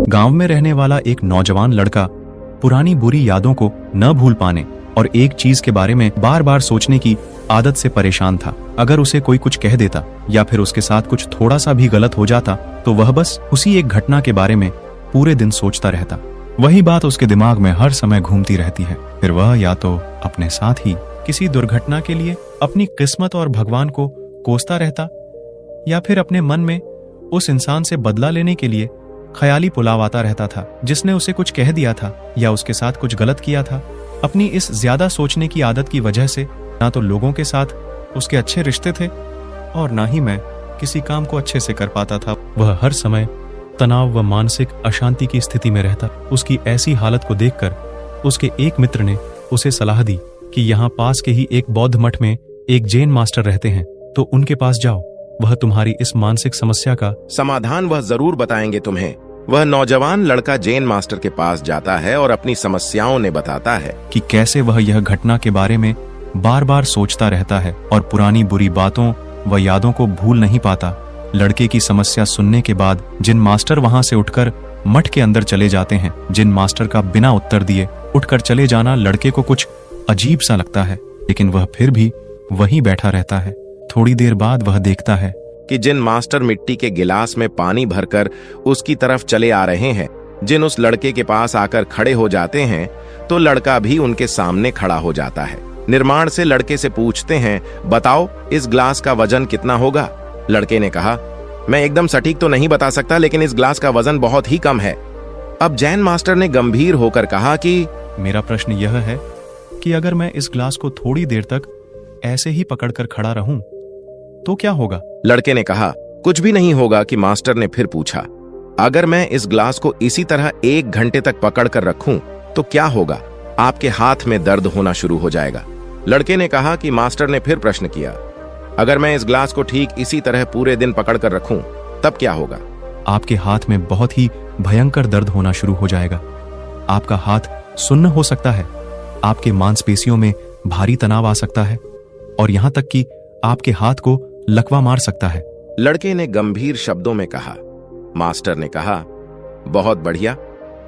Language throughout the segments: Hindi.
गांव में रहने वाला एक नौजवान लड़का पुरानी बुरी यादों को न भूल पाने और एक चीज के बारे में बार बार सोचने की आदत से परेशान था। अगर उसे कोई कुछ कह देता या फिर उसके साथ कुछ थोड़ा सा भी गलत हो जाता तो वह बस उसी एक घटना के बारे में पूरे दिन सोचता रहता। वही बात उसके दिमाग में हर समय घूमती रहती है। फिर वह या तो अपने साथ ही किसी दुर्घटना के लिए अपनी किस्मत और भगवान को कोसता रहता या फिर अपने मन में उस इंसान से बदला लेने के लिए ख्याली पुलाव आता रहता था जिसने उसे कुछ कह दिया था या उसके साथ कुछ गलत किया था। अपनी इस ज्यादा सोचने की आदत की वजह से ना तो लोगों के साथ उसके अच्छे रिश्ते थे और ना ही मैं किसी काम को अच्छे से कर पाता था। वह हर समय तनाव व मानसिक अशांति की स्थिति में रहता। उसकी ऐसी हालत को देखकर उसके एक मित्र ने उसे सलाह दी कि यहाँ पास के ही एक बौद्ध मठ में एक जैन मास्टर रहते हैं, तो उनके पास जाओ, वह तुम्हारी इस मानसिक समस्या का समाधान वह जरूर बताएंगे तुम्हें। वह नौजवान लड़का जैन मास्टर के पास जाता है और अपनी समस्याओं ने बताता है कि कैसे वह यह घटना के बारे में बार बार सोचता रहता है और पुरानी बुरी बातों व यादों को भूल नहीं पाता। लड़के की समस्या सुनने के बाद जिन मास्टर वहां से उठकर मठ के अंदर चले जाते हैं। जिन मास्टर का बिना उत्तर दिए उठकर चले जाना लड़के को कुछ अजीब सा लगता है, लेकिन वह फिर भी वहीं बैठा रहता है। थोड़ी देर बाद वह देखता है कि जिन मास्टर मिट्टी के गिलास में पानी भरकर उसकी तरफ चले आ रहे हैं, जिन उस लड़के के पास आकर खड़े हो जाते हैं, तो लड़का भी उनके सामने खड़ा हो जाता है। निर्माण से लड़के से पूछते हैं, बताओ इस ग्लास का वजन कितना होगा? लड़के ने कहा, मैं एकदम सटीक तो नहीं बता सकता, लेकिन इस ग्लास का वजन बहुत ही कम है। अब जैन मास्टर ने गंभीर होकर कहा कि मेरा प्रश्न यह है कि अगर मैं इस ग्लास को थोड़ी देर तक ऐसे ही पकड़कर खड़ा रहूं तो क्या होगा? लड़के ने कहा, कुछ भी नहीं होगा। कि मास्टर ने फिर पूछा, अगर मैं इस ग्लास को इसी तरह 1 घंटे तक पकड़कर रखूं तो क्या होगा? आपके हाथ में दर्द होना शुरू हो जाएगा। लड़के ने कहा कि मास्टर ने फिर प्रश्न किया, अगर मैं इस ग्लास को ठीक इसी तरह पूरे दिन पकड़कर रखूं तब क्या होगा? आपके हाथ में बहुत ही भयंकर दर्द होना शुरू हो जाएगा। आपका हाथ सुन्न हो सकता है, आपके मांसपेशियों में भारी तनाव आ सकता है और यहां तक कि आपके हाथ को लकवा मार सकता है। लड़के ने गंभीर शब्दों में कहा। मास्टर ने कहा, बहुत बढ़िया,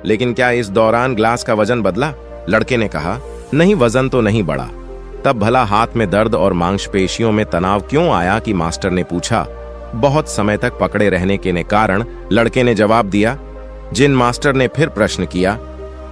लेकिन क्या इस दौरान ग्लास का वजन बदला? लड़के ने कहा, नहीं, वजन तो नहीं बढ़ा। तब भला हाथ में दर्द और मांसपेशियों में तनाव क्यों आया? कि मास्टर ने पूछा। बहुत समय तक पकड़े रहने के कारण लड़के ने जवाब दिया। जिन मास्टर ने फिर प्रश्न किया,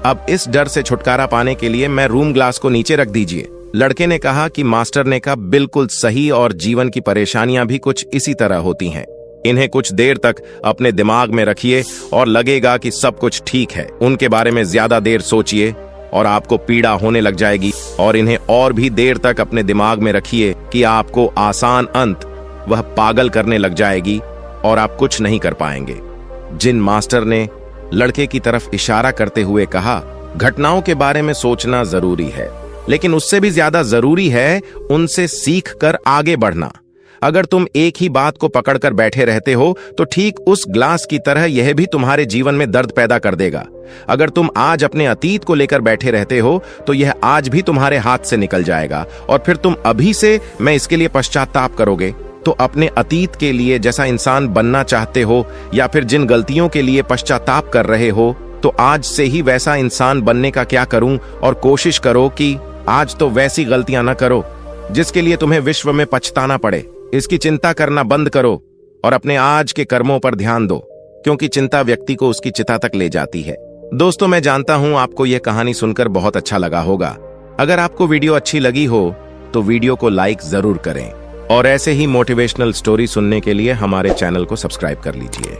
अब इस डर से छुटकारा पाने के लिए मैं रूम ग्लास को नीचे रख दीजिए। लड़के ने कहा कि मास्टर ने कहा, बिल्कुल सही, और जीवन की परेशानियां भी कुछ इसी तरह होती हैं। इन्हें कुछ देर तक अपने दिमाग में रखिए और लगेगा कि सब कुछ ठीक है। उनके बारे में ज्यादा देर सोचिए और आपको पीड़ा होने लग जाएगी, और इन्हें और भी देर तक अपने दिमाग में रखिए कि आपको आसान अंत वह पागल करने लग जाएगी और आप कुछ नहीं कर पाएंगे। जिन मास्टर ने लड़के की तरफ इशारा करते हुए कहा, घटनाओं के बारे में सोचना जरूरी है, लेकिन उससे भी ज्यादा जरूरी है उनसे सीख कर आगे बढ़ना। अगर तुम एक ही बात को पकड़कर बैठे रहते हो तो ठीक उस ग्लास की तरह यह भी तुम्हारे जीवन में दर्द पैदा कर देगा। अगर तुम आज अपने अतीत को लेकर बैठे रहते हो तो यह आज भी तुम्हारे हाथ से निकल जाएगा, और फिर तुम अभी से मैं इसके लिए पश्चाताप करोगे। तो अपने अतीत के लिए जैसा इंसान बनना चाहते हो या फिर जिन गलतियों के लिए पश्चाताप कर रहे हो, तो आज से ही वैसा इंसान बनने का क्या करूं, और कोशिश करो कि आज तो वैसी गलतियां न करो जिसके लिए तुम्हें विश्व में पछताना पड़े। इसकी चिंता करना बंद करो और अपने आज के कर्मों पर ध्यान दो, क्योंकि चिंता व्यक्ति को उसकी चिता तक ले जाती है। दोस्तों, मैं जानता हूं आपको यह कहानी सुनकर बहुत अच्छा लगा होगा। अगर आपको वीडियो अच्छी लगी हो तो वीडियो को लाइक जरूर करें, और ऐसे ही मोटिवेशनल स्टोरी सुनने के लिए हमारे चैनल को सब्सक्राइब कर लीजिए।